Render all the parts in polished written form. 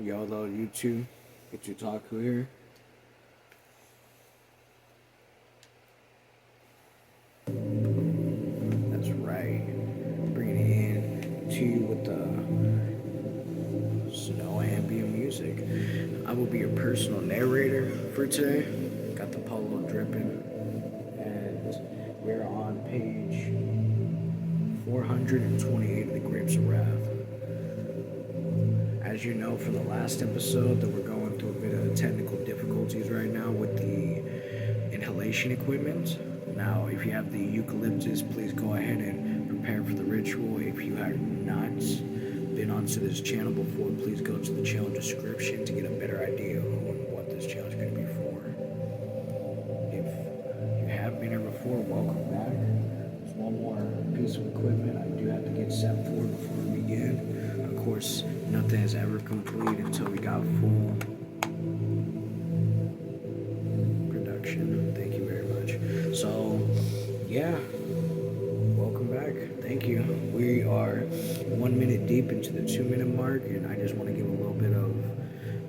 YOLO YouTube, Gracia-Otaku here. That's right. Bringing it in to you with the snow ambient music. I will be your personal narrator for today. Got the polo dripping, and we're on page 428 of the Grapes of Wrath. As you know from the last episode, that we're going through a bit of technical difficulties right now with the inhalation equipment. Now, if you have the eucalyptus, please go ahead and prepare for the ritual. If you have not been onto this channel before, please go to the channel description to get a better idea of who and what this channel is going to be for. If you have been here before, welcome back. There's one more piece of equipment I do have to get set for before we begin. Of course, nothing is ever complete until we got full production. Thank you very much. So, yeah, welcome back. Thank you. We are 1 minute deep into the 2-minute mark, and I just want to give a little bit of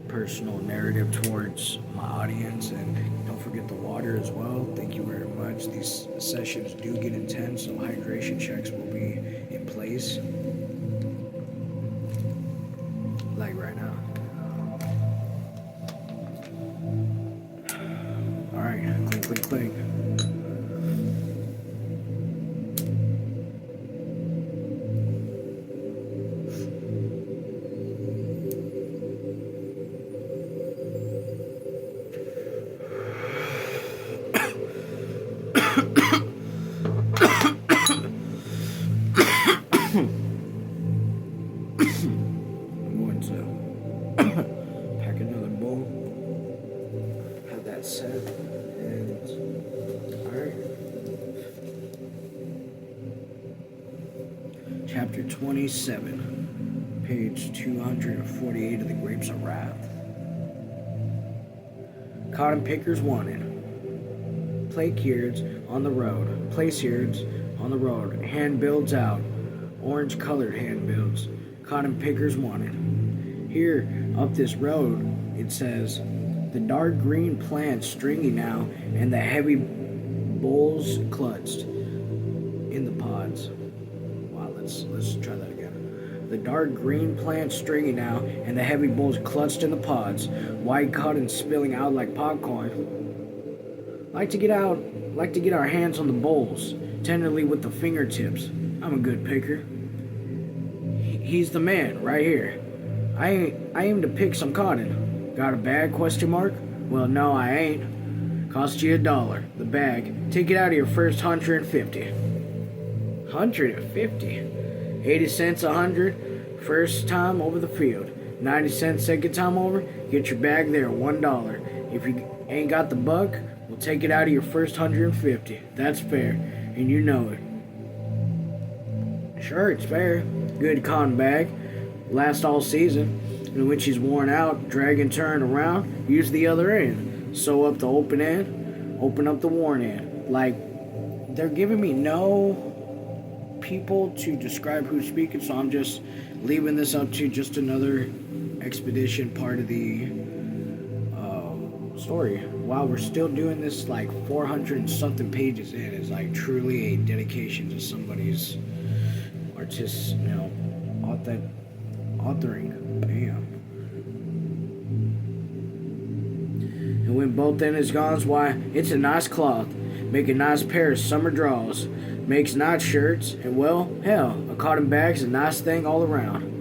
personal narrative towards my audience, and don't forget the water as well. Thank you very much. These sessions do get intense, so hydration checks will be in place. Like right now. Alright, clink, clink, clink. Pack another bowl, have that set, and alright. Chapter 27, page 248 of the Grapes of Wrath. Cotton pickers wanted. Place yards on the road. Place yards on the road. Hand builds out. Orange colored hand builds. Cotton pickers wanted. Here, up this road, it says, the dark green plants stringy now, and the heavy bolls clutched in the pods. Wow, let's try that again. The dark green plants stringy now, and the heavy bolls clutched in the pods. White cotton spilling out like popcorn. Like to get our hands on the bowls, tenderly with the fingertips. I'm a good picker. He's the man, right here. I aim to pick some cotton. Got a bag, question mark? Well, no, I ain't. Cost you $1. The bag. Take it out of your first 150. 150? 80 cents 100. First time over the field. 90 cents second time over. Get your bag there, $1. If you ain't got the buck, we'll take it out of your first 150. That's fair, and you know it. Sure, it's fair. Good cotton bag. Last all season, and when she's worn out, drag and turn around, use the other end. Sew up the open end, open up the worn end. Like, they're giving me no people to describe who's speaking, so I'm just leaving this up to just another expedition part of the story. Wow, we're still doing this like 400 and something pages in. It's like truly a dedication to somebody's authoring. Bam. And when both end is gone, why, it's a nice cloth. Make a nice pair of summer draws. Makes nice shirts. And well, hell, a cotton bag's a nice thing all around.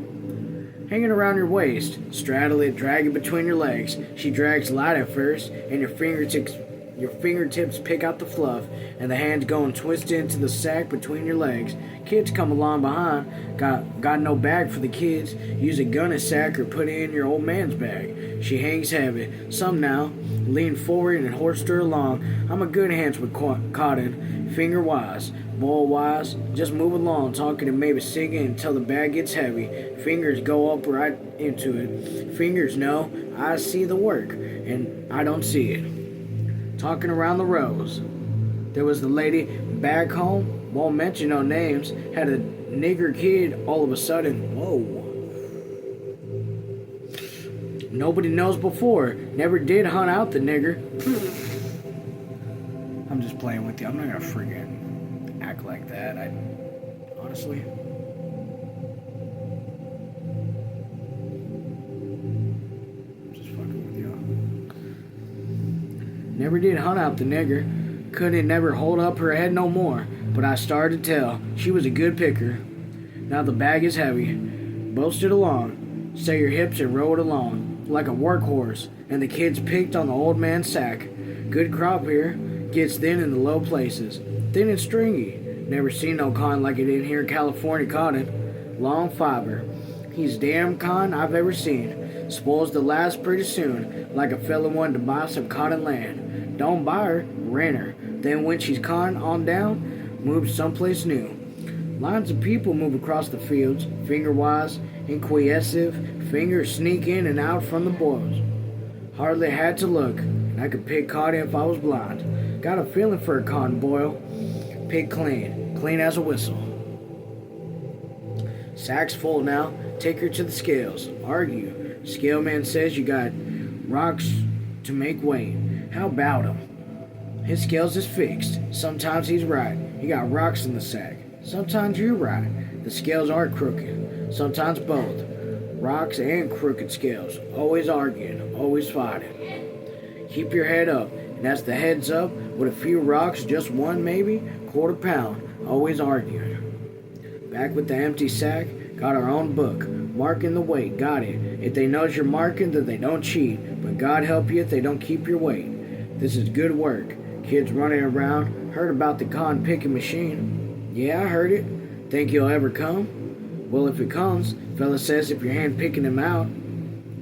Hang it around your waist. Straddle it, drag it between your legs. She drags light at first, and your fingertips pick out the fluff, and the hands go and twist into the sack between your legs. Kids come along behind. Got no bag for the kids. Use a gunny sack or put it in your old man's bag. She hangs heavy. Some now. Lean forward and hoist her along. I'm a good hand with cotton. Finger wise. Bowl wise. Just move along, talking and maybe singing until the bag gets heavy. Fingers go up right into it. Fingers know I see the work, and I don't see it. Talking around the rows. There was the lady back home, won't mention no names, had a nigger kid all of a sudden. Whoa. Nobody knows before. Never did hunt out the nigger. I'm just playing with you. I'm not gonna friggin' act like that. Honestly. I'm just fucking with you. Never did hunt out the nigger. Couldn't never hold up her head no more. But I started to tell. She was a good picker. Now the bag is heavy. Boasted along. Say your hips and rode along. Like a workhorse. And the kids picked on the old man's sack. Good crop here. Gets thin in the low places. Thin and stringy. Never seen no cotton like it in here in California cotton. Long fiber. He's damn cotton I've ever seen. Spoils the last pretty soon. Like a fella wanted to buy some cotton land. Don't buy her. Rent her. Then when she's cotton on down, move someplace new. Lines of people move across the fields, finger-wise, inquiesive, fingers sneak in and out from the boils. Hardly had to look, and I could pick cotton if I was blind. Got a feeling for a cotton boil. Pick clean, clean as a whistle. Sack's full now, take her to the scales. Argue. Scale man says you got rocks to make weight. How about him? His scales is fixed. Sometimes he's right. You got rocks in the sack. Sometimes you're right. The scales aren't crooked. Sometimes both. Rocks and crooked scales. Always arguing. Always fighting. Keep your head up. And that's the heads up with a few rocks. Just one maybe. Quarter pound. Always arguing. Back with the empty sack. Got our own book. Marking the weight. Got it. If they knows you're marking, then they don't cheat. But God help you if they don't keep your weight. This is good work. Kids running around. Heard about the cotton picking machine. Yeah, I heard it. Think he'll ever come? Well, if it comes, fella says if you're hand picking him out.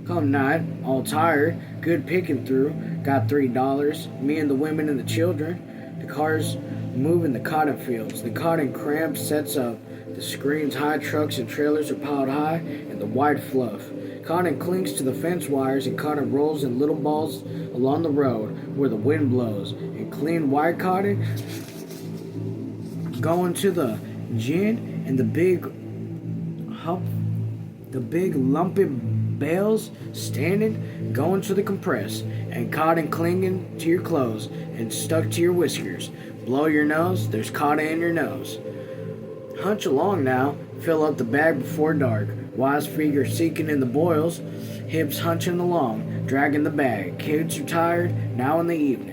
Come night, all tired, good picking through. Got $3. Me and the women and the children. The cars moving the cotton fields. The cotton cramp sets up. The screens, high trucks and trailers are piled high, and the white fluff. Cotton clings to the fence wires, and cotton rolls in little balls along the road where the wind blows. And clean white cotton going to the gin, and the big lumpy bales standing going to the compress, and cotton clinging to your clothes and stuck to your whiskers. Blow your nose, there's cotton in your nose. Hunch along now, fill up the bag before dark. Wise figure seeking in the boils, hips hunching along, dragging the bag. Kids are tired, now in the evening.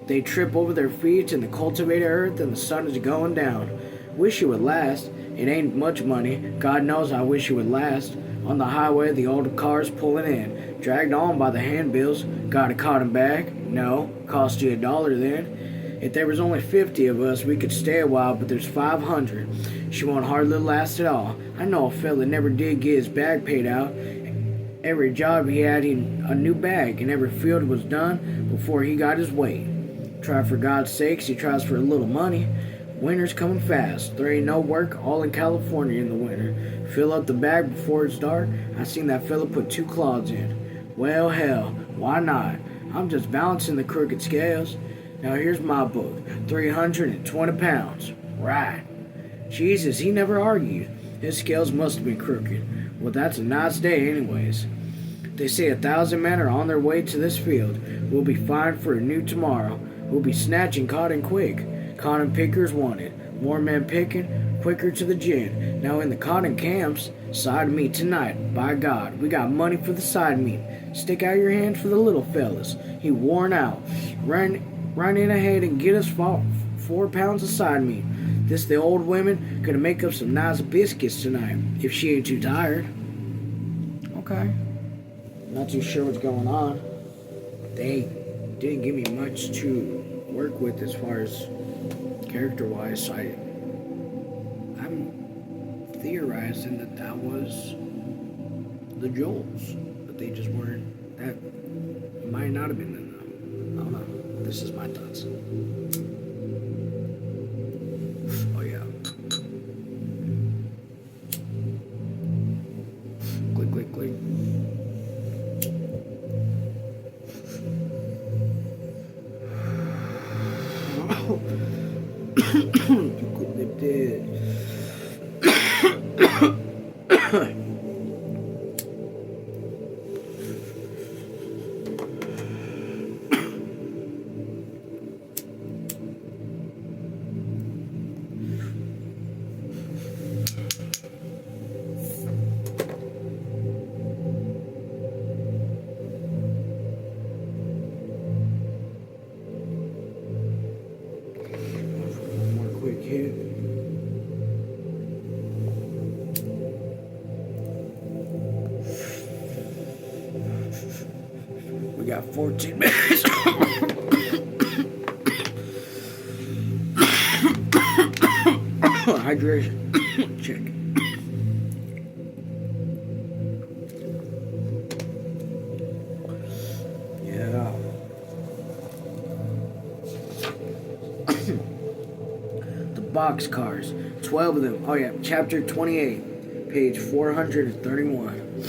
They trip over their feet in the cultivated earth, and the sun is going down. Wish it would last. It ain't much money. God knows I wish it would last. On the highway, the old cars pulling in, dragged on by the handbills. Got a cotton bag? No. Cost you $1 then. If there was only 50 of us, we could stay a while, but there's 500. She won't hardly last at all. I know a fella never did get his bag paid out. Every job he had, a new bag, and every field was done before he got his weight. Try for God's sakes, he tries for a little money. Winter's coming fast. There ain't no work all in California in the winter. Fill up the bag before it's dark. I seen that fella put 2 clods in. Well, hell, why not? I'm just balancing the crooked scales. Now here's my book. 320 pounds. Right. Jesus, he never argued. His scales must have been crooked. Well, that's a nice day anyways. They say 1,000 men are on their way to this field. We'll be fine for a new tomorrow. We'll be snatching cotton quick. Cotton pickers wanted. More men picking, quicker to the gin. Now in the cotton camps, side meat tonight. By God, we got money for the side meat. Stick out your hand for the little fellas. He worn out. Run in ahead and get us 4 pounds of side meat. This the old women gonna make up some nice biscuits tonight, if she ain't too tired. Okay. Not too sure what's going on. They didn't give me much to work with as far as character-wise, so I'm theorizing that was the Joels, but they just weren't. That might not have been them. I don't know. This is my thoughts. Oh yeah. Click, click, click. They did. kid. We got 14 minutes. Hydration. Check. Yeah. The boxcars. 12 of them. Oh yeah, chapter 28, page 431.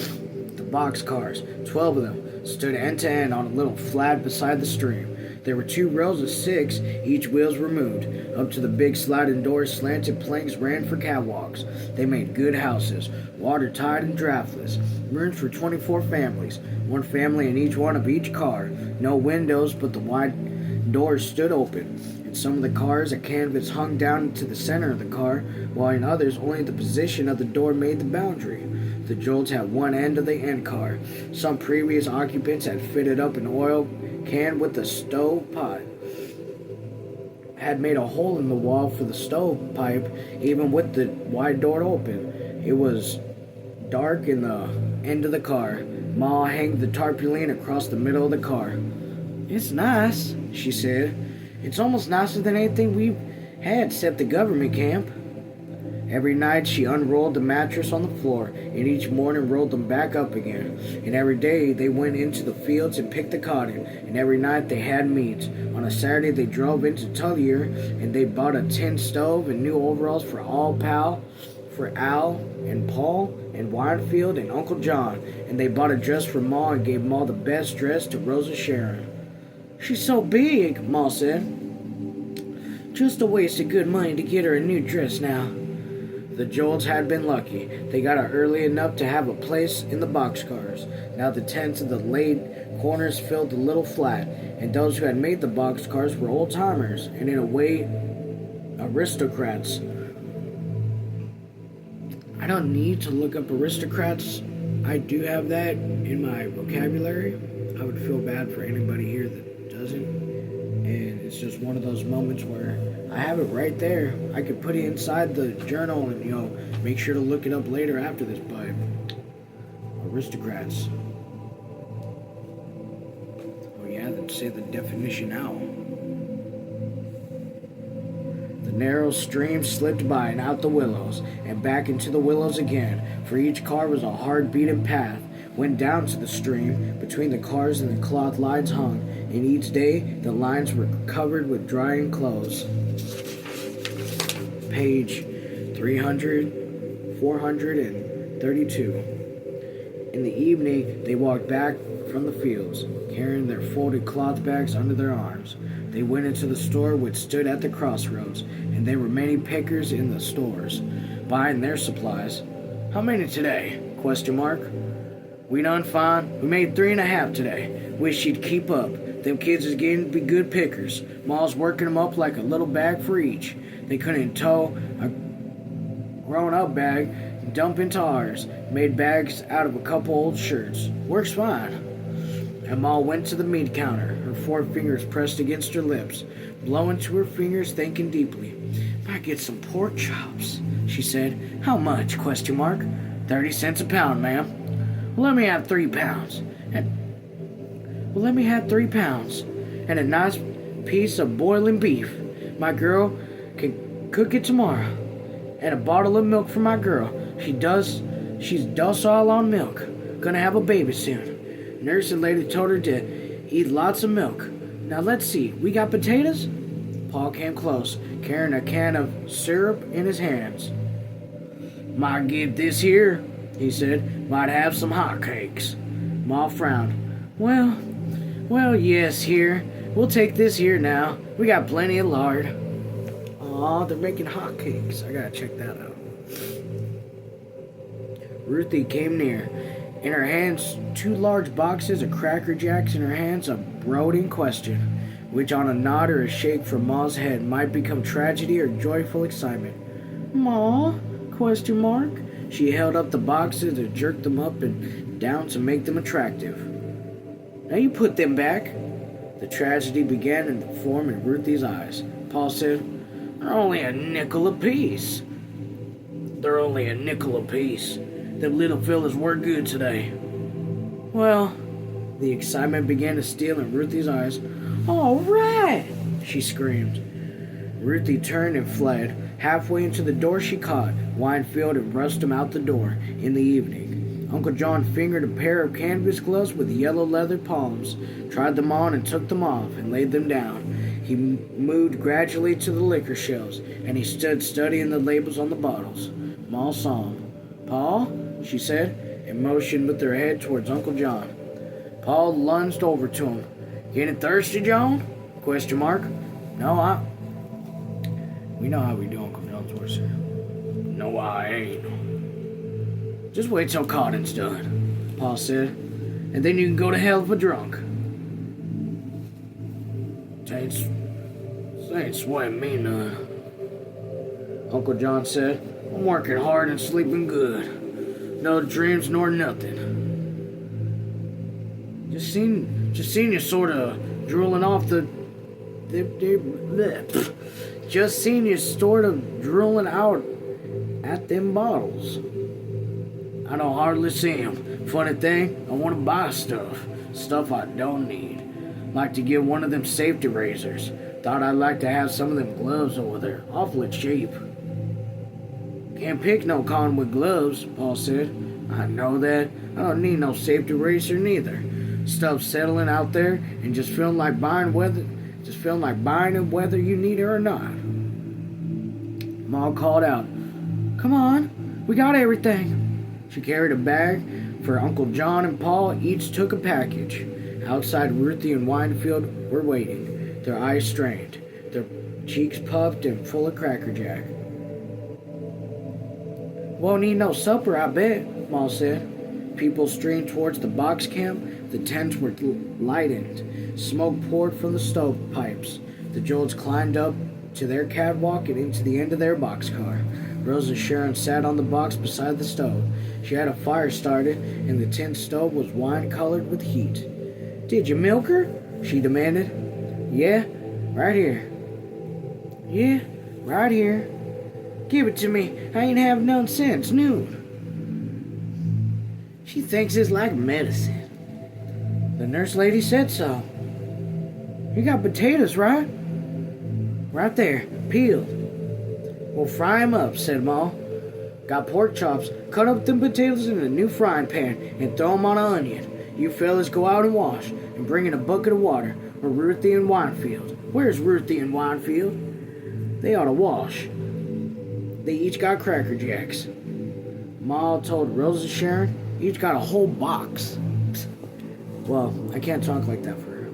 The boxcars. 12 of them stood end to end on a little flat beside the stream. There were 2 rows of 6, each wheels removed. Up to the big sliding doors, slanted planks ran for catwalks. They made good houses, watertight and draftless. Room for 24 families, 1 family in each one of each car. No windows, but the wide doors stood open. In some of the cars, a canvas hung down into the center of the car, while in others, only the position of the door made the boundary. The Jolts had one end of the end car. Some previous occupants had fitted up an oil can with a stove pot. Had made a hole in the wall for the stove pipe, even with the wide door open. It was dark in the end of the car. Ma hung the tarpaulin across the middle of the car. "It's nice," she said. "It's almost nicer than anything we've had except the government camp." Every night she unrolled the mattress on the floor, and each morning rolled them back up again. And every day they went into the fields and picked the cotton, and every night they had meat. On a Saturday they drove into Tullier, and they bought a tin stove and new overalls for Al and Paul and Winefield and Uncle John, and they bought a dress for Ma and gave Ma the best dress to Rosa Sharon. "She's so big," Ma said. "Just a waste of good money to get her a new dress now." The Jolts had been lucky. They got out early enough to have a place in the boxcars. Now the tents of the laid corners filled the little flat, and those who had made the boxcars were old-timers, and in a way, aristocrats. I don't need to look up aristocrats. I do have that in my vocabulary. I would feel bad for anybody here that doesn't. And it's just one of those moments where I have it right there. I could put it inside the journal and, make sure to look it up later after this, but aristocrats. Oh yeah, then say the definition out. The narrow stream slipped by and out the willows, and back into the willows again, for each car was a hard beaten path, went down to the stream. Between the cars and the cloth lines hung, and each day the lines were covered with drying clothes. Page 432. In the evening, they walked back from the fields, carrying their folded cloth bags under their arms. They went into the store which stood at the crossroads, and there were many pickers in the stores, buying their supplies. "How many today?" ? "We done fine. We made 3.5 today. Wish she'd keep up. Them kids is getting to be good pickers. Ma's working them up like a little bag for each. They couldn't tow a grown-up bag and dump into ours. Made bags out of a couple old shirts. Works fine." And Ma went to the meat counter, her 4 fingers pressed against her lips, blowing to her fingers, thinking deeply. "Might get some pork chops," she said. "How much? ? 30 cents a pound, ma'am." "Well, let me have 3 pounds. And a nice piece of boiling beef. My girl can cook it tomorrow. And a bottle of milk for my girl. She's docile on milk. Gonna have a baby soon. Nurse and lady told her to eat lots of milk. Now let's see, we got potatoes?" Paul came close, carrying a can of syrup in his hands. "Might get this here," he said. "Might have some hot cakes." Ma frowned. Well, yes, here. We'll take this here now. We got plenty of lard." Aw, they're making hot cakes. I gotta check that out. Ruthie came near. In her hands, 2 large boxes of Cracker Jacks, in her hands a brooding question, which on a nod or a shake from Ma's head might become tragedy or joyful excitement. "Ma? ? She held up the boxes and jerked them up and down to make them attractive. "Now you put them back." The tragedy began to form in Ruthie's eyes. Paul said, They're only a nickel apiece. They're only a nickel apiece. Them little fellas were good today. Well, the excitement began to steal in Ruthie's eyes. All right, she screamed. Ruthie turned and fled. Halfway into the door she caught Winefield and rushed him out the door in the evening. Uncle John fingered a pair of canvas gloves with yellow leather palms, tried them on and took them off and laid them down. He moved gradually to the liquor shelves, and he stood studying the labels on the bottles. Ma saw him. "Pa," she said, and motioned with her head towards Uncle John. Pa lunged over to him. "Getting thirsty, John?" ? "No, we know how we do, Uncle John's horse. No, I ain't. Just wait till Cotton's done," Pa said, "and then you can go to hell if a drunk. Ain't sweating me none," Uncle John said. "I'm working hard and sleeping good. No dreams nor nothing. Just seen you sort of drooling off just seen you sort of drooling out at them bottles. I don't hardly see 'em. Funny thing, I want to buy stuff I don't need. Like to get one of them safety razors. Thought I'd like to have some of them gloves over there. Awfully cheap." "Can't pick no cotton with gloves," Paul said. "I know that. I don't need no safety razor neither. Stuff settling out there and just feeling like buying it whether you need it or not." Ma called out, "Come on, we got everything." She carried a bag for Uncle John and Paul. Each took a package. Outside, Ruthie and Winefield were waiting, their eyes strained, their cheeks puffed and full of Cracker Jack. "Won't need no supper, I bet," Ma said. People streamed towards the box camp. The tents were lightened. Smoke poured from the stove pipes. The Jolts climbed up to their catwalk and into the end of their boxcar. Rosa Sharon sat on the box beside the stove. She had a fire started, and the tin stove was wine-colored with heat. "Did you milk her?" she demanded. "Yeah, right here." "Yeah, right here. Give it to me. I ain't have none since noon." "She thinks it's like medicine." "The nurse lady said so." "You got potatoes, right?" "Right there, peeled." "We'll fry 'em up," said Ma. "Got pork chops. Cut up them potatoes in a new frying pan and throw 'em on an onion. You fellas go out and wash and bring in a bucket of water for Ruthie and Winefield." "Where's Ruthie and Winefield?" "They ought to wash. They each got Cracker Jacks." Ma told Rosa Sharon, "Each got a whole box." Well, I can't talk like that for her.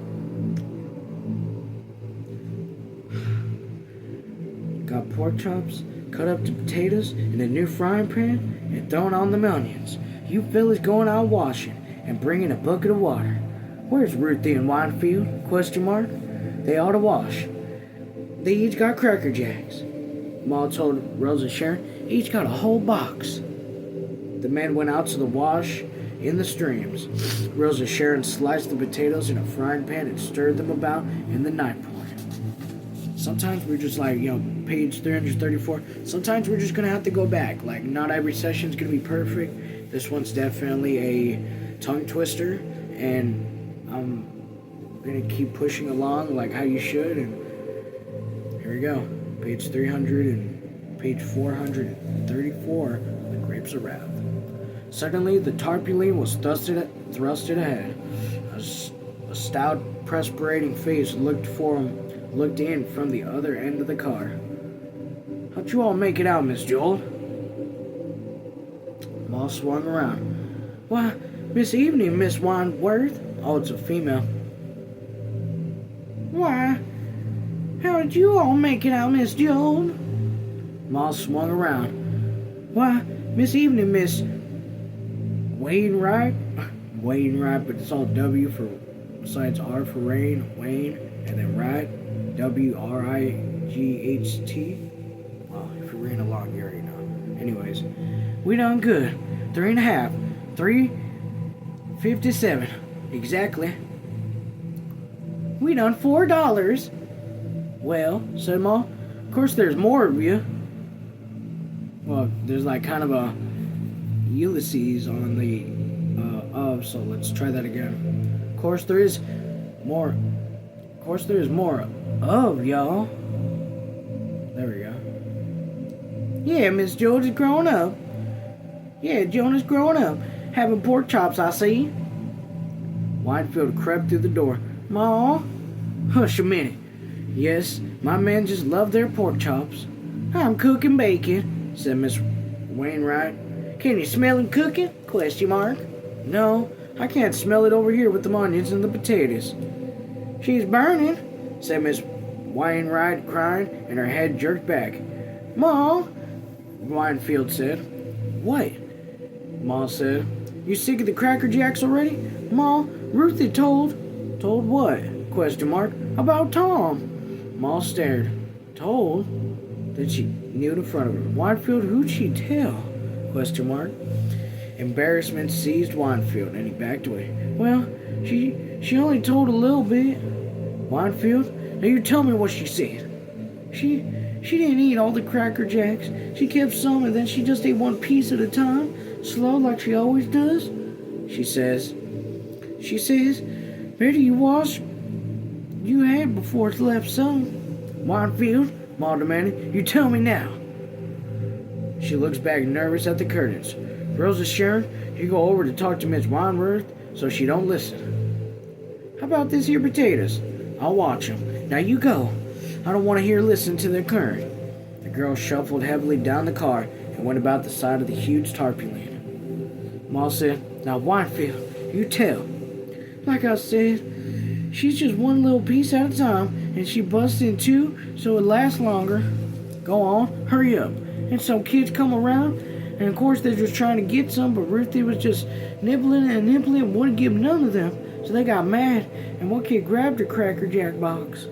"Got pork chops, cut up the potatoes in a new frying pan, and thrown on the onions. You fellas going out washing and bringing a bucket of water. Where's Ruthie and Winefield? ? They ought to wash. They each got Cracker Jacks." Ma told Rosa Sharon, "Each got a whole box." The men went out to the wash in the streams. Rosa Sharon sliced the potatoes in a frying pan and stirred them about in the night pouring. Sometimes we're just like, page 334. Sometimes we're just going to have to go back. Like, not every session's going to be perfect. This one's definitely a tongue twister. And I'm going to keep pushing along like how you should. And here we go. Page 300 and page 434 of The Grapes of Wrath. Suddenly, the tarpaulin was thrusted ahead. A stout, perspirating face looked in from the other end of the car. "How'd you all make it out, Miss Joel?" Ma swung around. "Why, Miss Evening, Miss Wineworth." Oh, it's a female. "Why, how did you all make it out, Miss Joel?" Ma swung around. "Why, Miss Evening, Miss Wainwright." Wainwright, but it's all W for, besides R for rain, Wayne, and then Wright, WRIGHT. Well, if you're reading along, you already know. Anyways, we done good. 3.5. 3.57. Exactly. We done $4. "Well," said Ma, Of course, there's more of you. Well, there's like kind of a Ulysses on the of, so let's try that again. Of course, there is more. Of course, there is more of y'all. There we go. Yeah, Miss George is growing up. Yeah, Jonah's growing up. Having pork chops, I see. Whitefield crept through the door. Ma, hush a minute. Yes, my men just love their pork chops. I'm cooking bacon, said Miss Wainwright. Can you smell him cooking? Question mark. No, I can't smell it over here with the onions and the potatoes. She's burning, said Miss Wainwright, crying, and her head jerked back. Ma, Whitefield said. What? Ma said. You sick of the Cracker Jacks already? Ma, Ruthie told. Told what? Question mark. About Tom. Ma stared. Told? Then she kneeled in front of her. Whitefield, who'd she tell? Question mark. Embarrassment seized Whitefield, and he backed away. Well, she only told a little bit. Whitefield, now you tell me what she said. She didn't eat all the Cracker Jacks. She kept some, and then she just ate one piece at a time, slow like she always does. She says, where do you wash you had before it's left some? Whitefield, Ma demanded, you tell me now. She looks back nervous at the curtains. Rosa Sharon, you go over to talk to Miss Weinworth so she don't listen. How about this here potatoes? I'll watch them. Now you go. I don't want to hear listen to the current. The girl shuffled heavily down the car and went about the side of the huge tarpaulin. Ma said, now Whitefield, you tell. Like I said, she's just one little piece at a time, and she busts in two so it lasts longer. Go on, hurry up. And some kids come around, and of course they're just trying to get some, but Ruthie was just nibbling and wouldn't give none of them. So they got mad, and one kid grabbed her Cracker Jack box.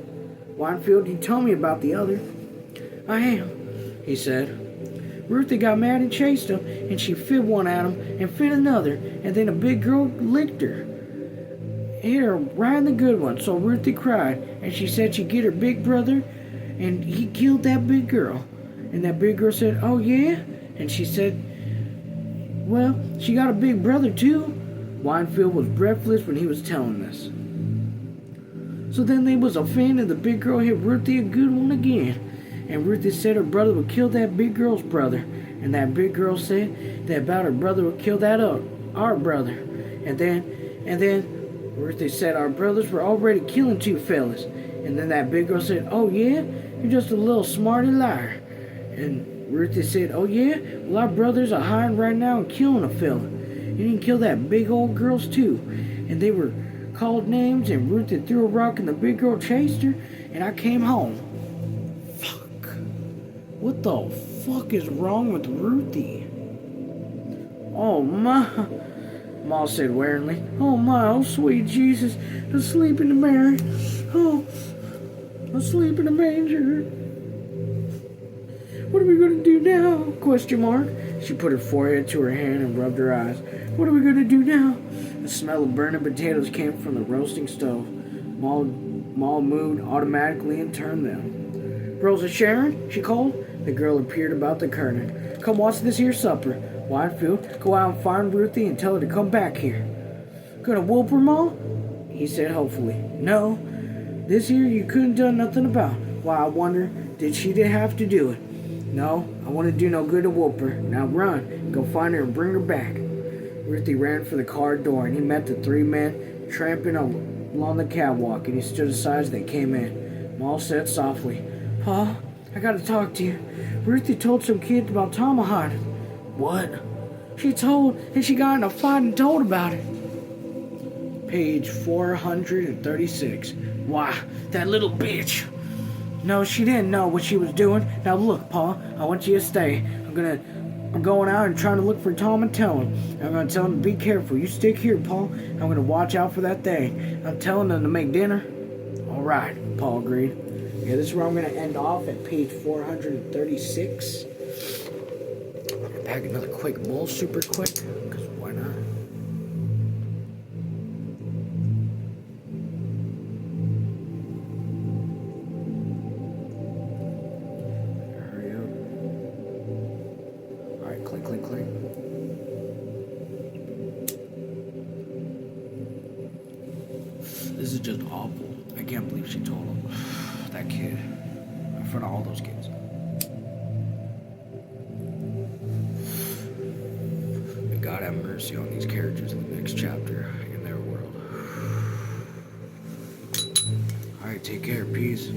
Whitefield, you told me about the other. I am, he said. Ruthie got mad and chased him, and she fit one at him and fit another, and then a big girl licked her. Hit her right in the good one, so Ruthie cried, and she said she'd get her big brother, and he killed that big girl. And that big girl said, oh yeah? And she said, well, she got a big brother too. Whitefield was breathless when he was telling this. So then they was a fan, and the big girl hit Ruthie a good one again. And Ruthie said her brother would kill that big girl's brother. And that big girl said that about her brother would kill that our brother. And then Ruthie said our brothers were already killing two fellas. And then that big girl said, oh yeah? You're just a little smarty liar. And Ruthie said, oh yeah? Well, our brothers are hiding right now and killing a fella. And he can kill that big old girls too. And they were called names, and Ruthie threw a rock, and the big girl chased her, and I came home. Fuck. What the fuck is wrong with Ruthie? Oh my, Ma said wearily. Oh my, oh sweet Jesus, asleep in the Mary. Oh, asleep in the manger. What are we going to do now? Question mark. She put her forehead to her hand and rubbed her eyes. What are we going to do now? The smell of burning potatoes came from the roasting stove. Maul moved automatically and turned them. Rosa Sharon, she called. The girl appeared about the curtain. Come watch this here supper. Whitefield, go out and find Ruthie and tell her to come back here. Gonna whoop her, Ma? He said hopefully. No, this here you couldn't done nothing about. Why, I wonder, did she have to do it? No, I wouldn't do no good to whoop her. Now run, go find her and bring her back. Ruthie ran for the car door, and he met the three men tramping along the catwalk, and he stood aside as they came in. Maul said softly, Pa, I gotta talk to you. Ruthie told some kids about Tomahawk. What? She told, and she got in a fight and told about it. Page 436. Why, that little bitch. No, she didn't know what she was doing. Now look, Pa, I want you to stay. I'm going out and trying to look for Tom and tell him. I'm going to tell him to be careful. You stick here, Paul. I'm going to watch out for that thing. I'm telling them to make dinner. All right, Paul agreed. Yeah, this is where I'm going to end off at page 436. Pack another quick bowl super quick, because why not? Alright, clink, clink, clink. This is just awful. I can't believe she told him. That kid. In front of all those kids. May God have mercy on these characters in the next chapter in their world. Alright, take care. Peace.